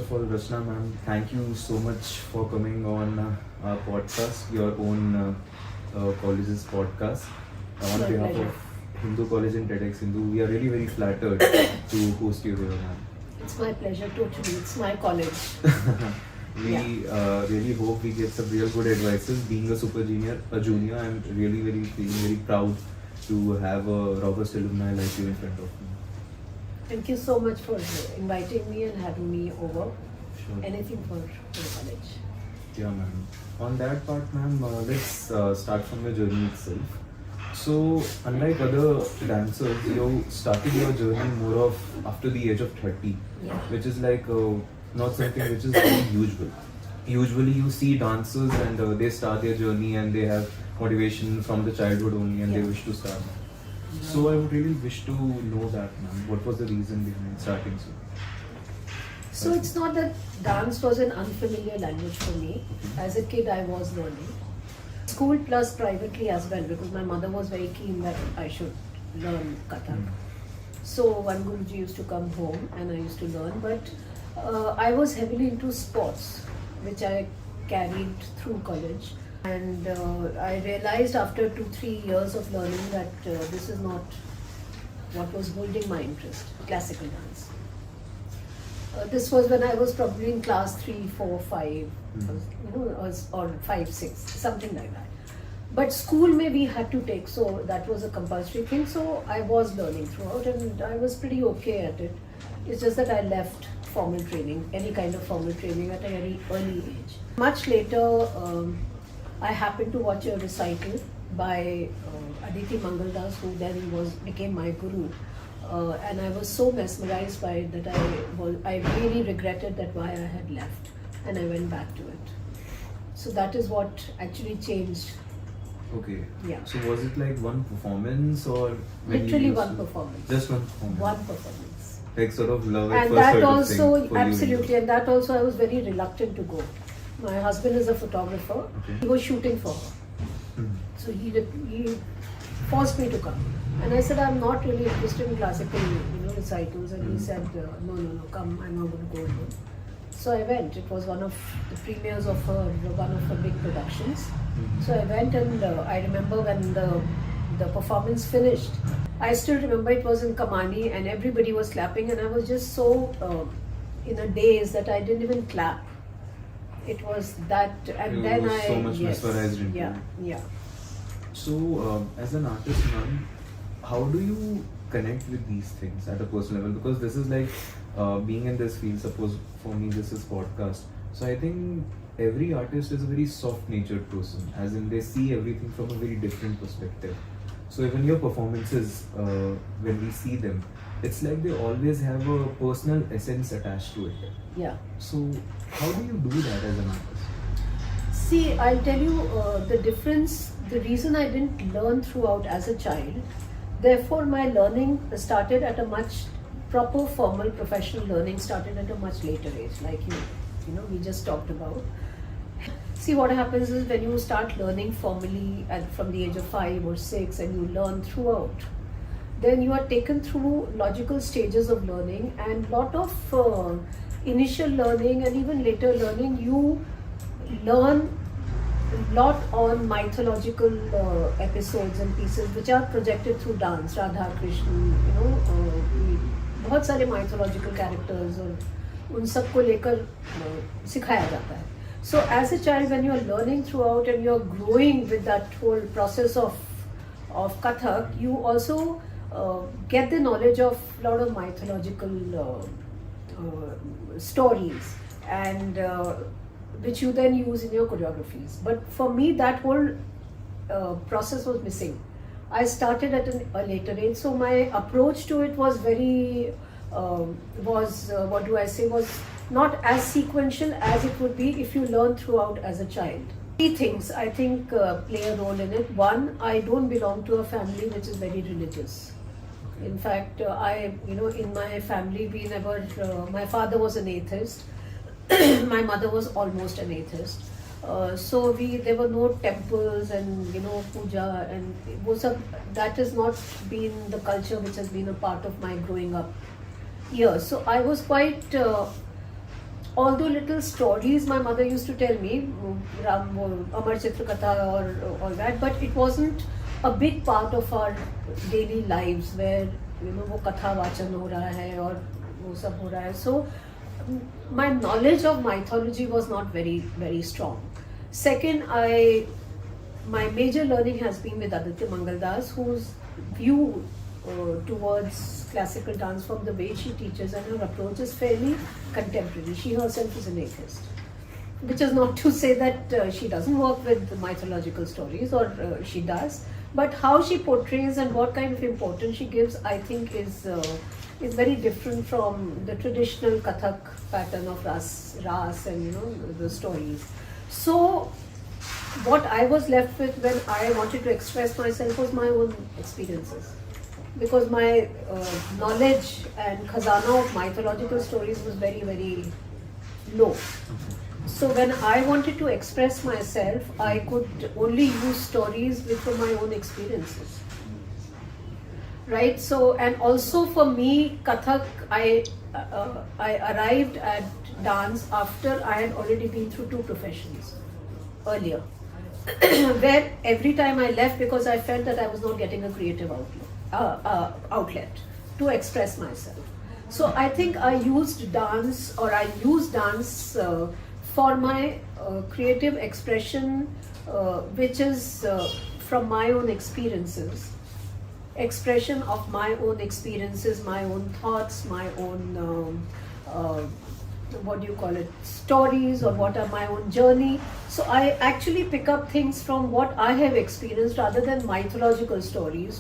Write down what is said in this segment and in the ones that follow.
of all, Rachana ma'am, thank you so much for coming on our podcast, your own college's podcast. On My behalf pleasure. of Hindu College and TEDx Hindu, we are really very flattered to host you here, ma'am. It's my pleasure, totally. It's my college. We really hope we get some real good advices. Being a junior, I'm really feeling very proud to have a robust alumni like you in front of me. Thank you so much for inviting me and having me over. Sure. Anything for the college. Yeah, ma'am. On that part, ma'am, let's start from your journey itself. So, unlike other dancers, you started your journey more of after the age of 30, Yeah. which is like not something which is very usual. Usually, you see dancers and they start their journey and they have motivation from the childhood only and they Yeah. wish to start. So, I would really wish to know that, ma'am. What was the reason behind starting so? So it's not that dance was an unfamiliar language for me. As a kid, I was learning. School plus privately as well, because my mother was very keen that I should learn Kathak. So one Guruji used to come home and I used to learn, but I was heavily into sports, which I carried through college. And I realized after 2-3 years of learning that this is not what was holding my interest, classical dance. This was when I was probably in class 3, 4, 5, or 5, 6, something like that. But school may we had to take, so that was a compulsory thing. So I was learning throughout and I was pretty okay at it. It's just that I left formal training, any kind of formal training at a very early age. Much later, I happened to watch a recital by Aditi Mangaldas, who then became my guru. And I was so mesmerized by it that I really regretted that why I had left, and I went back to it. So that is what actually changed. Okay. Yeah. So was it like one performance or when you Literally used one to- performance. Just one performance. One performance. Like sort of love at And first that sight of also, thing for you. absolutely, and that also I was very reluctant to go. My husband is a photographer. Okay. He was shooting for her. Hmm. So he forced me to come. And I said, I'm not really interested in classical recitals. And he said, no, come, I'm not going to go alone. So I went. It was one of the premieres of one of her big productions. So I went and I remember when the performance finished, I still remember it was in Kamani and everybody was clapping and I was just so in a daze that I didn't even clap. It was that, and You then were so much mesmerized into yeah, it. yeah. So as an artist, ma'am, how do you connect with these things at a personal level? Because this is like being in this field. Suppose for me this is podcast. So I think every artist is a very soft-natured person, as in they see everything from a very different perspective. So even your performances, when we see them, it's like they always have a personal essence attached to it. Yeah. So how do you do that as an artist? See, I'll tell you the difference, the reason I didn't learn throughout as a child, therefore my learning started at a much proper formal professional learning started at a much later age, like we just talked about. See, what happens is when you start learning formally from the age of 5 or 6 and you learn throughout, then you are taken through logical stages of learning and lot of initial learning and even later learning, you learn a lot on mythological episodes and pieces which are projected through dance, Radha, Krishna, बहुत सारे mythological characters और उन सबको लेकर सिखाया जाता है. So as a child, when you are learning throughout and you are growing with that whole process of Kathak, you also get the knowledge of a lot of mythological stories and which you then use in your choreographies. But for me, that whole process was missing. I started at a later age, so my approach to it was very, was not as sequential as it would be if you learn throughout as a child. Three things I think play a role in it. One, I don't belong to a family which is very religious. Okay. In fact, in my family, we never, my father was an atheist, my mother was almost an atheist. So there were no temples and puja and that has not been the culture which has been a part of my growing up years. So I was quite although little stories my mother used to tell me, Amar Chitrakatha or all that, but it wasn't a big part of our daily lives where वो कथा वाचन हो रहा है और वो सब हो रहा है. So my knowledge of mythology was not very strong. Second, my major learning has been with Aditya Mangaldas, whose view towards classical dance from the way she teaches and her approach is fairly contemporary. She herself is an atheist, which is not to say that she doesn't work with mythological stories, or she does, but how she portrays and what kind of importance she gives, I think is very different from the traditional Kathak pattern of ras and the stories. So what I was left with when I wanted to express myself was my own experiences, because my knowledge and khazana of mythological stories was very low. So when I wanted to express myself, I could only use stories which were my own experiences. Right? So, and also for me, Kathak, I arrived at dance after I had already been through 2 professions earlier, where every time I left because I felt that I was not getting a creative outlet to express myself. So I think I used dance for my creative expression, which is from my own experiences, expression of my own experiences, my own thoughts, my own stories, or what are my own journey. So I actually pick up things from what I have experienced rather than mythological stories.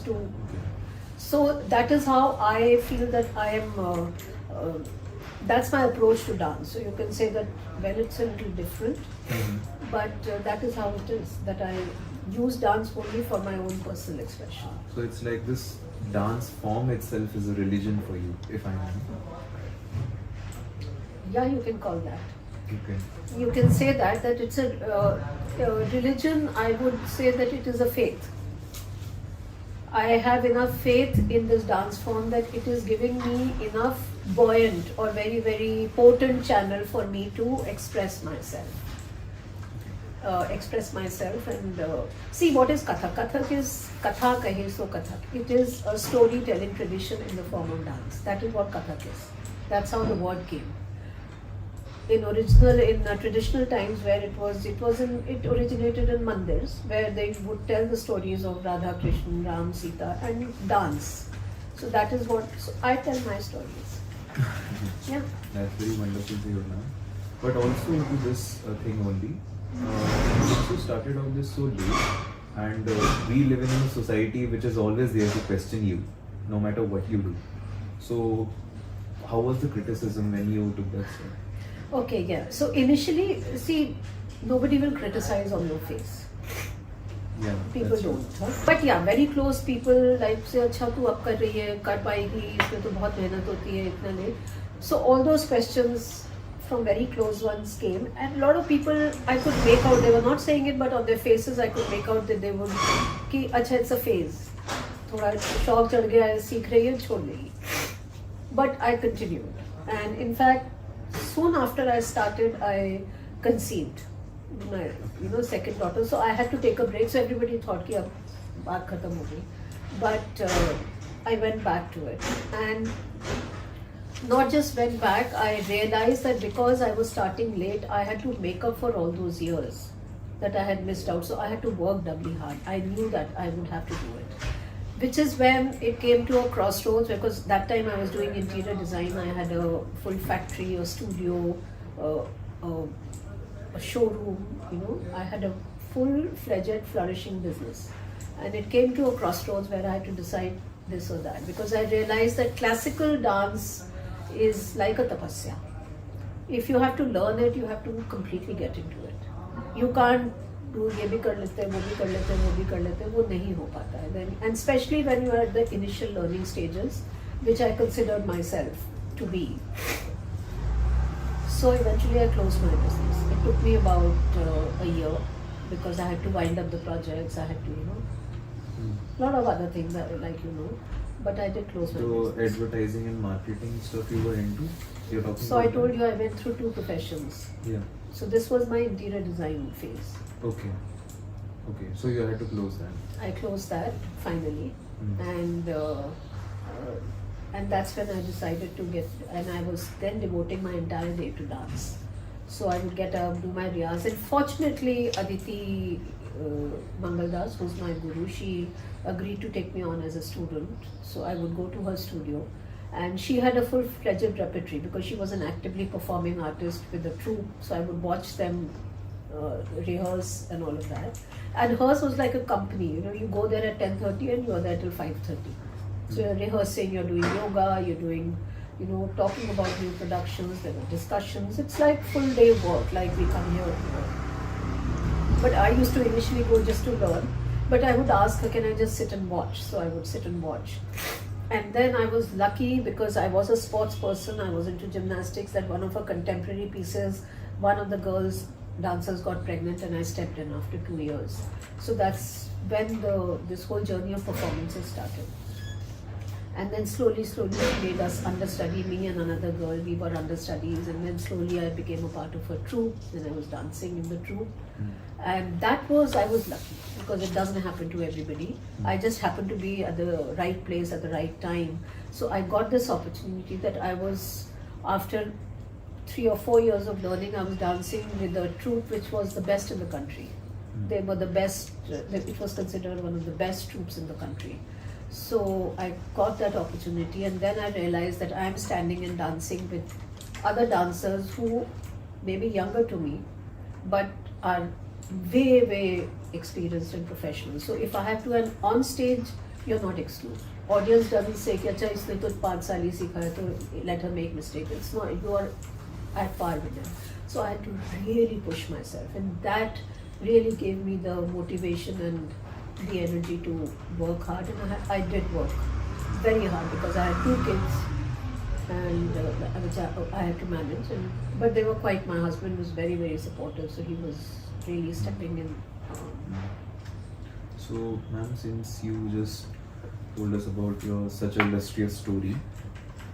So that is how I feel that I am. That's my approach to dance. So you can say that, well, it's a little different, but that is how it is, that I use dance only for my own personal expression. So it's like this dance form itself is a religion for you, if I may. Yeah, you can call that. Okay. You can say that it's a religion. I would say that it is a faith. I have enough faith in this dance form that it is giving me enough buoyant or very potent channel for me to express myself. And see, what is Kathak? Kathak is Katha kahe so Kathak. It is a storytelling tradition in the form of dance. That is what Kathak is. That's how the word came. In traditional times, where it originated in mandirs, where they would tell the stories of Radha, Krishna, Ram, Sita, and dance. So that is what. So I tell my stories. Yeah. That's very wonderful to hear, ma'am. But also into this thing only, since you started out this so late, and we live in a society which is always there to question you, no matter what you do. So how was the criticism when you took that step? Okay, yeah. So initially, see, nobody will criticize on your face. Yeah, people don't. Huh? But yeah, very close people like say, अच्छा तू अब कर रही है, कर पाएगी, इसमें तो बहुत मेहनत होती है, इतना नहीं. So all those questions from very close ones came, and a lot of people I could make out, they were not saying it, but on their faces I could make out that they would कि अच्छा it's a phase, थोड़ा शौक चढ़ गया है, सीख रही है, छोड़ देगी. But I continued, and in fact, soon after I started, I conceived my second daughter. So I had to take a break. So everybody thought कि अब बात खत्म हो गई. But I went back to it, and not just went back. I realized that because I was starting late, I had to make up for all those years that I had missed out. So I had to work doubly hard. I knew that I would have to do it. Which is when it came to a crossroads, because that time I was doing interior design. I had a full factory, a studio, a showroom, I had a full-fledged flourishing business. And it came to a crossroads where I had to decide this or that, because I realized that classical dance is like a tapasya. If you have to learn it, you have to completely get into it. You can't do ये भी कर लेते हैं, वो भी कर लेते हैं, वो भी कर लेते हैं, वो नहीं हो पाता है. Then, and especially when you are at the initial learning stages, which I considered myself to be. So eventually I closed my business. It took me about a year, because I had to wind up the projects, I had to, A lot of other things that, like but I did close my So business. advertising and marketing stuff you were into? You're talking So I about told that? you I went through 2 professions. Yeah. So this was my interior design phase. Okay. Okay. So you had to close that. I closed that finally, Mm. and that's when I decided to get. And I was then devoting my entire day to dance. So I would get up, do my riyaz, and fortunately, Aditi Mangaldas, who's my guru, she agreed to take me on as a student. So I would go to her studio, and she had a full-fledged repertoire because she was an actively performing artist with a troupe. So I would watch them rehearse and all of that. And hers was like a company. You go there at 10:30 and you're there till 5:30. So you're rehearsing, you're doing yoga, you're doing, talking about new productions, there were discussions. It's like full day work, like we come here to work. But I used to initially go just to learn. But I would ask her, can I just sit and watch? So I would sit and watch. And then I was lucky because I was a sports person, I was into gymnastics, that one of her contemporary pieces, one of the girls dancers got pregnant and I stepped in after 2 years. So that's when this whole journey of performances started. And then slowly she made us understudy, me and another girl, we were understudies, and then slowly I became a part of her troupe, then I was dancing in the troupe. And I was lucky because it doesn't happen to everybody. I just happened to be at the right place at the right time. So I got this opportunity that I was, after 3 or 4 years of learning, I was dancing with a troupe which was the best in the country. They were the best, it was considered one of the best troupes in the country. So I got that opportunity, and then I realized that I am standing and dancing with other dancers who may be younger to me, but are way experienced and professional. So if I have to, and on stage, you're not excluded. Audience doesn't say, "Acha, isne to 5 saal hi sikha hai, to let her make mistake." It's not. You are at par with them. So I had to really push myself, and that really gave me the motivation and the energy to work hard. And I did work very hard because I had 2 kids, and which I had to manage. But they were quite. My husband was very supportive, so he was really stepping in. So, ma'am, since you just told us about your such illustrious story,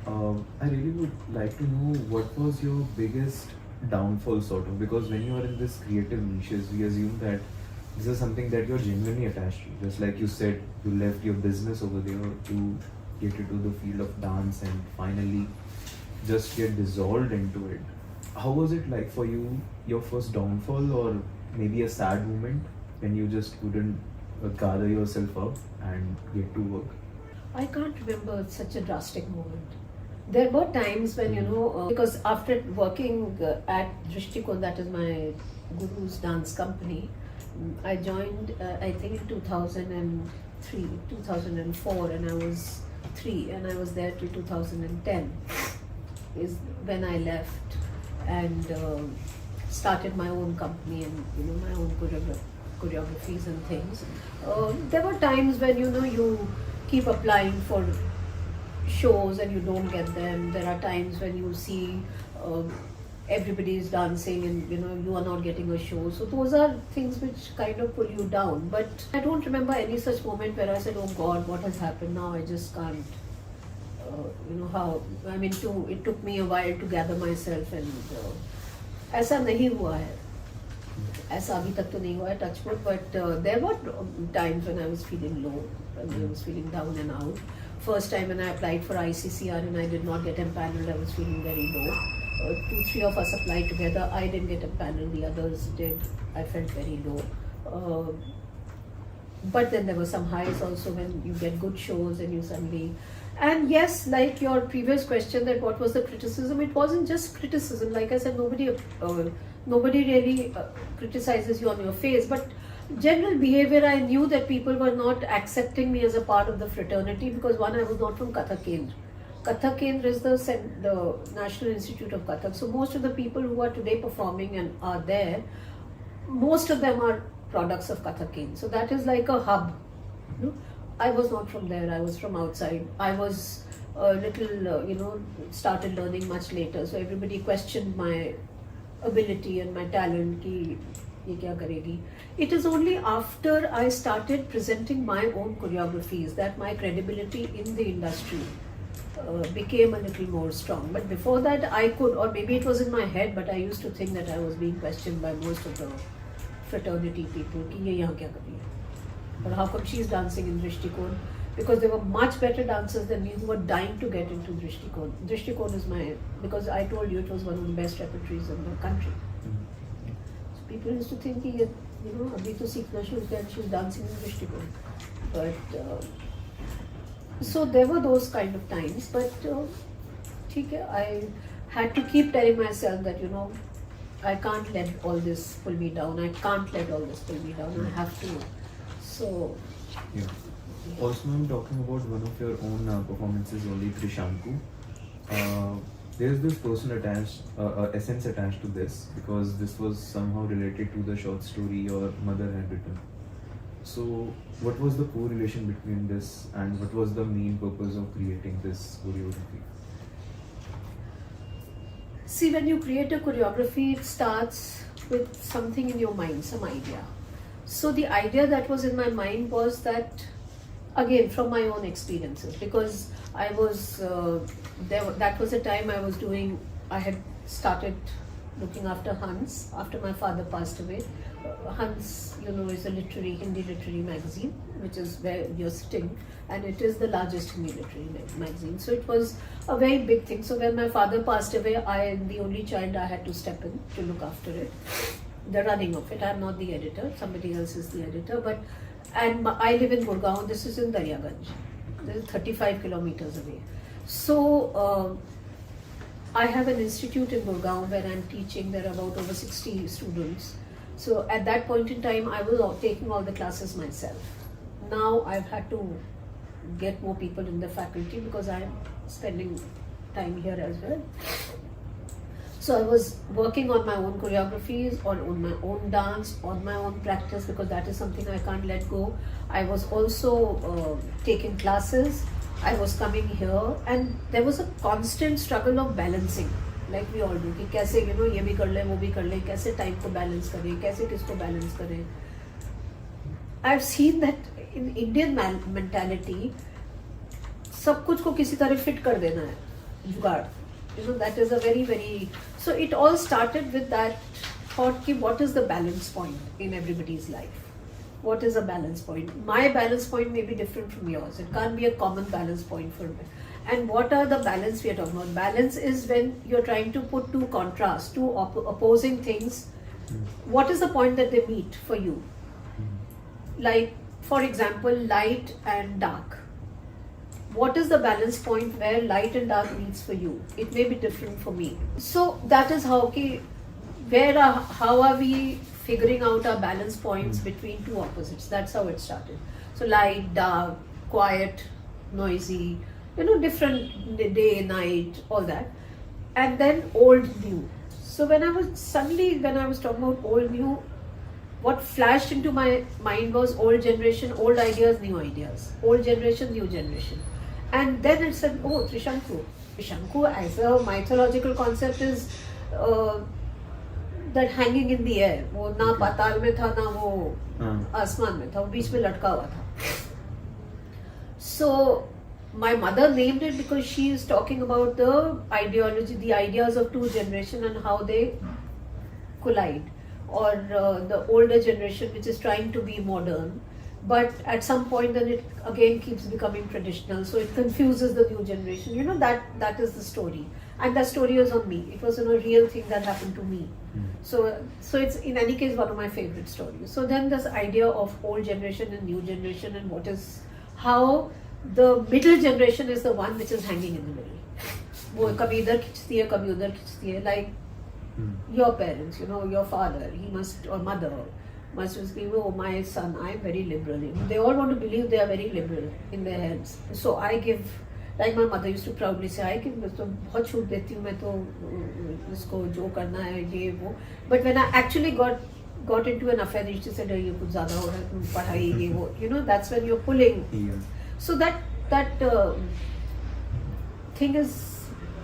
I really would like to know what was your biggest downfall, sort of, because when you are in this creative niches, we assume that this is something that you're genuinely attached to. Just like you said, you left your business over there to get into the field of dance and finally just get dissolved into it. How was it like for you, your first downfall, or maybe a sad moment when you just couldn't gather yourself up and get to work? I can't remember such a drastic moment. There were times when, because after working at Drishtikon, that is my guru's dance company, I joined, I think in 2003, 2004, and I was 3, and I was there till 2010 is when I left and started my own company and, my own choreographies and things. There were times when, you keep applying for shows and you don't get them. There are times when you see everybody is dancing and you are not getting a show. So those are things which kind of pull you down. But I don't remember any such moment where I said, "Oh God, what has happened now? I just can't." It took me a while to gather myself, and ऐसा नहीं हुआ है. ऐसा अभी तक तो नहीं हुआ है, touch wood. But there were times when I was feeling low, when I was feeling down and out. First time when I applied for ICCR and I did not get empaneled, I was feeling very low. 2-3 of us applied together. I didn't get empaneled, the others did. I felt very low. But then there were some highs also when you get good shows and you suddenly. And yes, like your previous question, that what was the criticism? It wasn't just criticism. Like I said, nobody really criticizes you on your face. But general behavior, I knew that people were not accepting me as a part of the fraternity because one, I was not from Kathak Kendra. Kathak Kendra is the National Institute of Kathak. So most of the people who are today performing and are there, most of them are products of Kathak Kendra. So that is like a hub. I was not from there. I was from outside. I was a little, started learning much later. So everybody questioned my ability and my talent. Ki ये क्या करेगी. It is only after I started presenting my own choreographies that my credibility in the industry became a little more strong. But before that I could, or maybe it was in my head, but I used to think that I was being questioned by most of the fraternity people कि ये यहाँ क्या कर रही है, or how come she is dancing in Drishtikon, because there were much better dancers than me who were dying to get into Drishtikon. Drishtikon is my, because I told you it was one of the best repertories in the country. So people used to think कि you know अभी तो सीखना शुरू किया, she was dancing in Drishtikon. But so there were those kind of times, but ठीक है, I had to keep telling myself that you know I can't let all this pull me down. I can't let all this pull me down. I have to. So. Yeah. Also, I'm talking about one of your own performances, only Trishanku. There's this person attached, essence attached to this, because this was somehow related to the short story your mother had written. So, what was the correlation between this, and what was the main purpose of creating this choreography? See, when you create a choreography, it starts with something in your mind, some idea. So the idea that was in my mind was that, again, from my own experiences, because I was there. That was the time I had started looking after Hans after my father passed away. Hans, you know, is a Hindi literary magazine, which is where you're sitting, and it is the largest Hindi literary magazine. So it was a very big thing. So when my father passed away, I am the only child. I had to step in to look after it, the running of it. I'm not the editor; somebody else is the editor. And I live in Gurgaon. This is in Daryaganj. This is 35 kilometers away. So I have an institute in Gurgaon where I'm teaching. There are about over 60 students. So at that point in time, I was taking all the classes myself. Now I've had to get more people in the faculty because I'm spending time here as well. So I was working on my own choreographies, on my own dance, on my own practice, because that is something I can't let go. I was also taking classes. I was coming here, and there was a constant struggle of balancing, like we all do. कि कैसे you know ये भी कर ले, वो भी कर ले, कैसे time को balance करें, कैसे किसको balance करें. I've seen that in Indian mentality, सब कुछ को किसी तरह fit कर देना है, जुगाड़. You know, that is a very. So it all started with that thought कि what is the balance point in everybody's life? What is a balance point? My balance point may be different from yours. It can't be a common balance point for me. And what are the balance we are talking about? Balance is when you're trying to put two contrasts, two opposing things. What is the point that they meet for you? Like, for example, light and dark. What is the balance point where light and dark meets for you? It may be different for me. So that is how, how are we figuring out our balance points between two opposites? That's how it started. So light, dark, quiet, noisy, you know, different day, night, all that. And then old, new. So when I was talking about old, new, what flashed into my mind was old generation, old ideas, new ideas. Old generation, new generation. And then it said, oh, Trishanku. Trishanku as a mythological concept is that hanging in the air. वो ना पाताल में था ना वो आसमान में था, वो बीच में लटका हुआ था. So my mother named it because she is talking about the ideology, the ideas of two generations and how they collide. Or the older generation which is trying to be modern, but at some point then it again keeps becoming traditional, so it confuses the new generation. You know, that is the story, and that story was on me. It was a real thing that happened to me. So it's in any case one of my favorite stories. So then this idea of old generation and new generation, and how the middle generation is the one which is hanging in the middle. वो कभी इधर खींचती है, कभी उधर खींचती है. Like your parents, you know, your father, he must, or mother, must just be, oh, my son, I am very liberal. They all want to believe they are very liberal in their heads. So I give, like my mother used to proudly say, I give, तो बहुत छूट देती हूँ मैं तो इसको जो करना है ये वो. But when I actually got into an affair, she said, ये कुछ ज़्यादा हो रहा है, तुम पढ़ाई ये वो. You know, that's when you're pulling. Yeah. So that thing is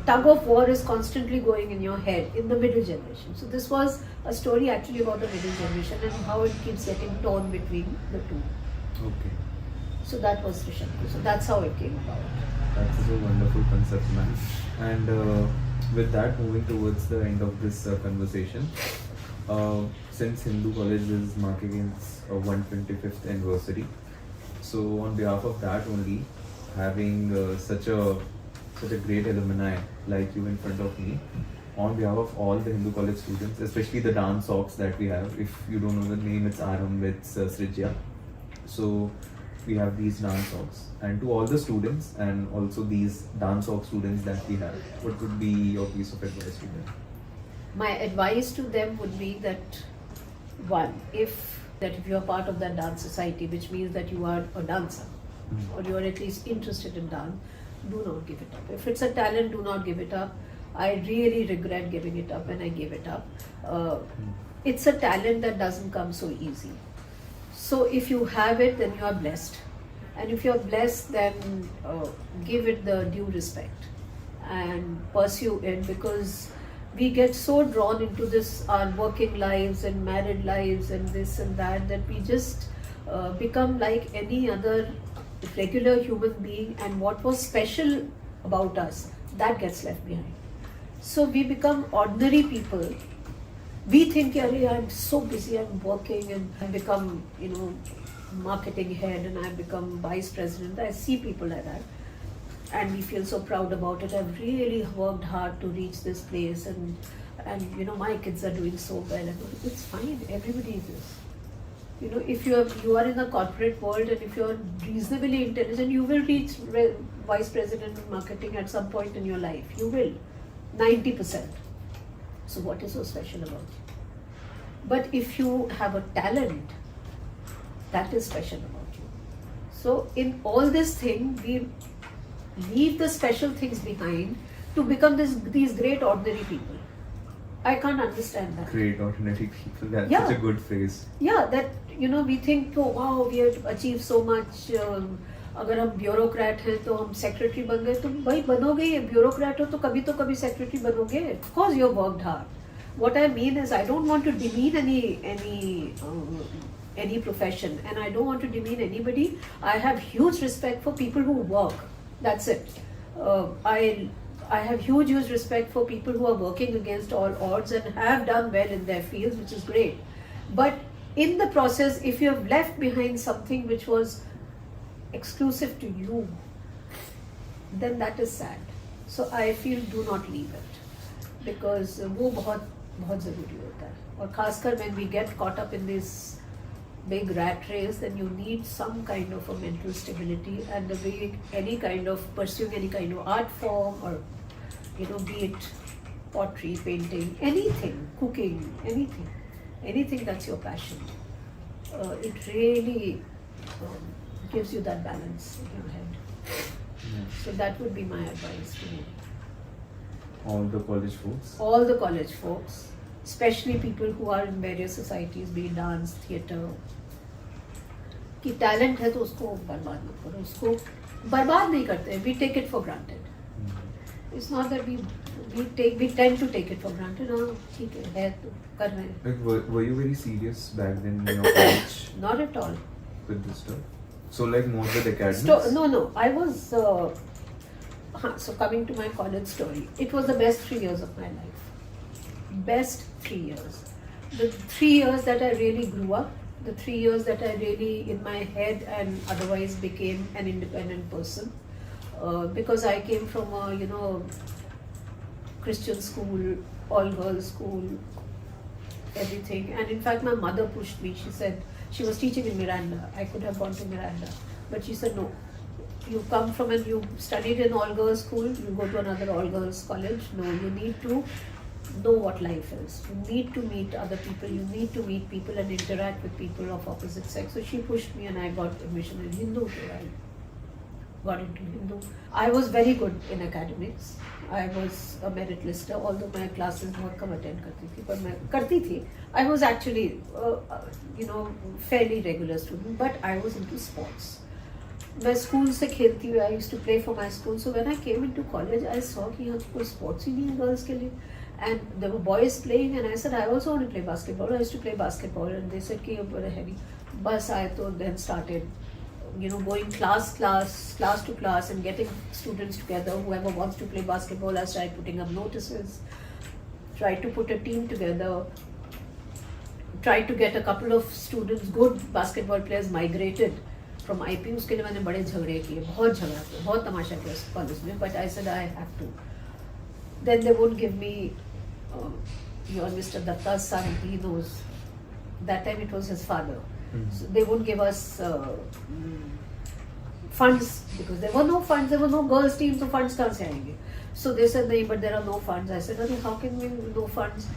tug of war is constantly going in your head in the middle generation. So this was a story actually about the middle generation and how it keeps getting torn between the two. Okay. So that was Rishabh. So that's how it came about. That's such a wonderful concept, man. And with that, moving towards the end of this conversation, since Hindu College is marking its 125th anniversary, so on behalf of that only, having such a great alumni like you in front of me, on behalf of all the Hindu College students, especially the dance ox that we have. If you don't know the name, it's Aram, it's Srijya. So we have these dance ox, and to all the students and also these dance ox students that we have, what would be your piece of advice to them? My advice to them would be that one, if you are part of that dance society, which means that you are a dancer or you are at least interested in dance, do not give it up. If it's a talent, do not give it up. I really regret giving it up when I gave it up. It's a talent that doesn't come so easy. So if you have it, then you are blessed. And if you are blessed, then give it the due respect and pursue it, because we get so drawn into this, our working lives and married lives and this and that we just become like any other regular human being, and what was special about us, that gets left behind. So we become ordinary people. We think, I'm so busy, I'm working, and I become, marketing head, and I become vice president. I see people like that, and we feel so proud about it. I've really worked hard to reach this place, and my kids are doing so well. And it's fine. Everybody is. If you are in the corporate world, and if you are reasonably intelligent, you will reach vice president of marketing at some point in your life. You will, 90%. So what is so special about you? But if you have a talent, that is special about you. So in all this thing, we leave the special things behind to become these great ordinary people. I can't understand that. Great ordinary people. That's such a good phrase. Yeah, that we think, oh wow, we have achieved so much. अगर हम bureaucrat हैं तो हम secretary बन गए, तो भाई बनोगे, ये ब्यूरोक्रेट हो तो कभी सेक्रेटरी बनोगे. Of course you have worked hard. What I mean is, I don't want to demean any profession, and I don't want to demean anybody. I have huge respect for people who work. That's it. I have huge respect for people who are working against all odds and have done well in their fields, which is great. But in the process, if you have left behind something which was exclusive to you, then that is sad. So I feel do not leave it, because वो बहुत ज़रूरी होता है. और खासकर when we get caught up in this big rat race, then you need some kind of a mental stability, and the way any kind of pursuing any kind of art form, or be it pottery, painting, anything, cooking, anything that's your passion, it really gives you that balance in your head. Yeah. So that would be my advice to you. All the college folks? All the college folks, especially people who are in various societies, be it dance, theatre, कि talent है तो उसको बर्बाद मत करो, उसको बर्बाद नहीं करते, we take it for granted. It's not that we tend to take it for granted. हाँ ठीक है तो कर रहे हैं. Like, were you very serious back then in your college? Not at all. With this stuff? So like more with academics? No, I was, so coming to my college story, it was the best 3 years of my life. Best 3 years. The 3 years that I really grew up, the 3 years that I really in my head and otherwise became an independent person. Because I came from a, Christian school, all girls school, everything. And in fact, my mother pushed me. She said, she was teaching in Miranda. I could have gone to Miranda. But she said, no, you come from and you studied in all girls school, you go to another all girls college. No, you need to know what life is. You need to meet other people. You need to meet people and interact with people of opposite sex. So she pushed me, and I got admission in Hindu. So I got into Hindu. I was very good in academics. I was a merit lister, although my classes बहुत कम attend करती थी, पर मैं करती थी. I was actually, fairly regular student, but I was into sports. मैं school से खेलती हुई I used to play for my school. So when I came into college I saw कि यहाँ कोई स्पोर्ट्स ही नहीं है गर्ल्स के लिए. And there were boys playing, and I said I also want to play basketball. I used to play basketball, and they said कि you're very heavy. Bus I तो then started, going class to class and getting students together. Whoever wants to play basketball, I started putting up notices. Tried to put a team together. Tried to get a couple of students, good basketball players, migrated from IP. उसके लिए मैंने बड़े झगड़े किए, बहुत झगड़ा किया, बहुत तमाशा किया कॉलेज में. But I said I have to. Then they won't give me. You're Mr. Datta's son, he knows. That time it was his father. So they won't give us funds because there were no funds, there were no girls team, so funds कहाँ से आएंगे? So they said, no, but there are no funds. I said, how can we no funds?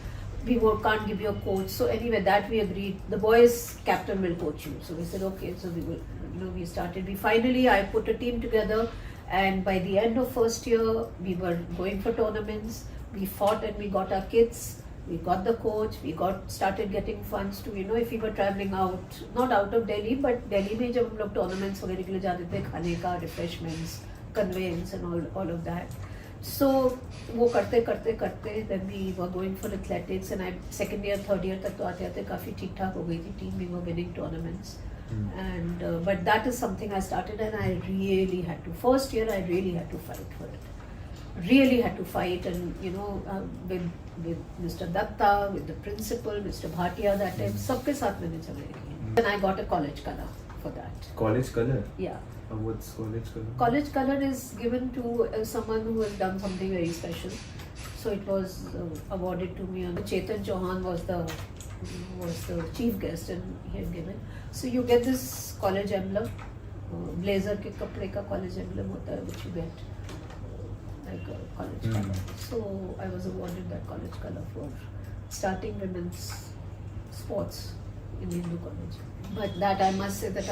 We can't give you a coach. So anyway, that we agreed. The boys captain will coach you. So we said, okay. So we will, we started. I put a team together, and by the end of first year, we were going for tournaments. We fought and we got our kits. We got the coach. We started getting funds to, if we were traveling out, not out of Delhi, but Delhi में जब हम लोग tournaments वगैरह के लिए जाते थे, खाने का, refreshments, conveyance and all of that. So वो करते then we were going for athletics, and second year, third year तक तो आते काफी ठीक ठाक हो गई थी team. We were winning tournaments. And but that is something I started, and I really had to. First year, I really had to fight for it. Really had to fight, and with Mr. Datta, with the principal, Mr. Bhatia, that time, सबके साथ मैंने झगड़े किए. Then I got a college color for that. College color? Yeah. What's college color? College color is given to someone who has done something very special. So it was awarded to me. And Chetan Chauhan was the chief guest, and he had given. So you get this college emblem, blazer के कपड़े का college emblem होता है, which you get. Like a college color. So I was awarded that college color for starting women's sports in Hindu college. But that I must say that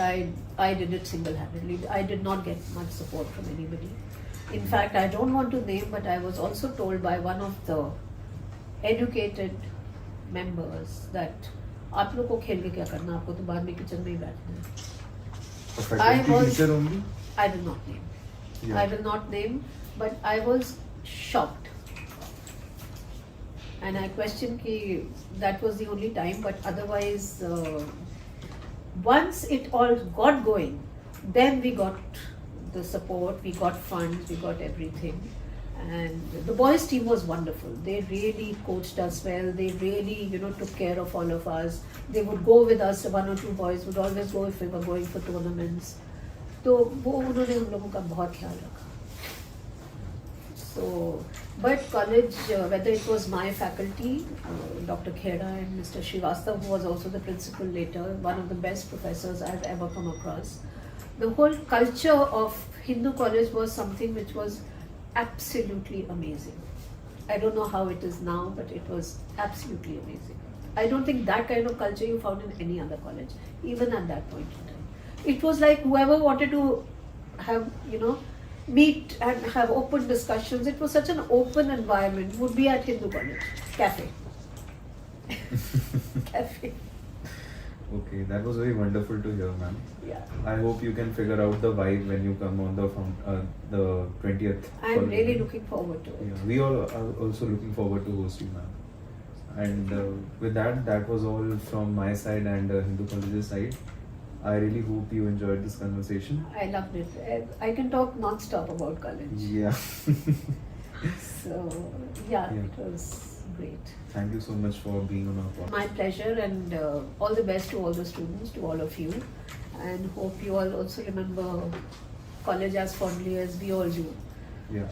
I did it single-handedly. I did not get much support from anybody. In fact, I don't want to name, but I was also told by one of the educated members that आप लोग को खेल के क्या करना, आपको तो बाद में किचन में ही बैठना है. I will not name. Yeah. I will not name. But I was shocked, and I questioned कि that was the only time. But otherwise, once it all got going, then we got the support, we got funds, we got everything, and the boys' team was wonderful. They really coached us well. They really, took care of all of us. They would go with us. One or two boys would always go if we were going for tournaments. तो वो उन्होंने हम लोगों का बहुत ख्याल रखा. So, but college, whether it was my faculty, Dr. Khera and Mr. Srivastav, who was also the principal later, one of the best professors I've ever come across. The whole culture of Hindu college was something which was absolutely amazing. I don't know how it is now, but it was absolutely amazing. I don't think that kind of culture you found in any other college, even at that point in time. It was like whoever wanted to have, meet and have open discussions. It was such an open environment. Would be at Hindu college cafe. Cafe. Okay, that was very wonderful to hear, ma'am. Yeah. I hope you can figure out the vibe when you come on the 20th. I'm really looking forward to it. Yeah, we all are also looking forward to hosting, ma'am. And with that was all from my side and Hindu college's side. I really hope you enjoyed this conversation. I loved it. I can talk non-stop about college. Yeah. So, yeah, it was great. Thank you so much for being on our podcast. My pleasure, and all the best to all the students, to all of you. And hope you all also remember college as fondly as we all do. Yeah.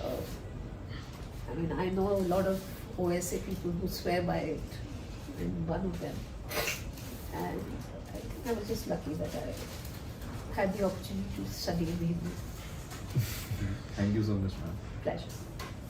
I know a lot of OSA people who swear by it. I'm one of them. And I was just lucky that I had the opportunity to study in Hindi. Thank you so much, ma'am. Pleasure.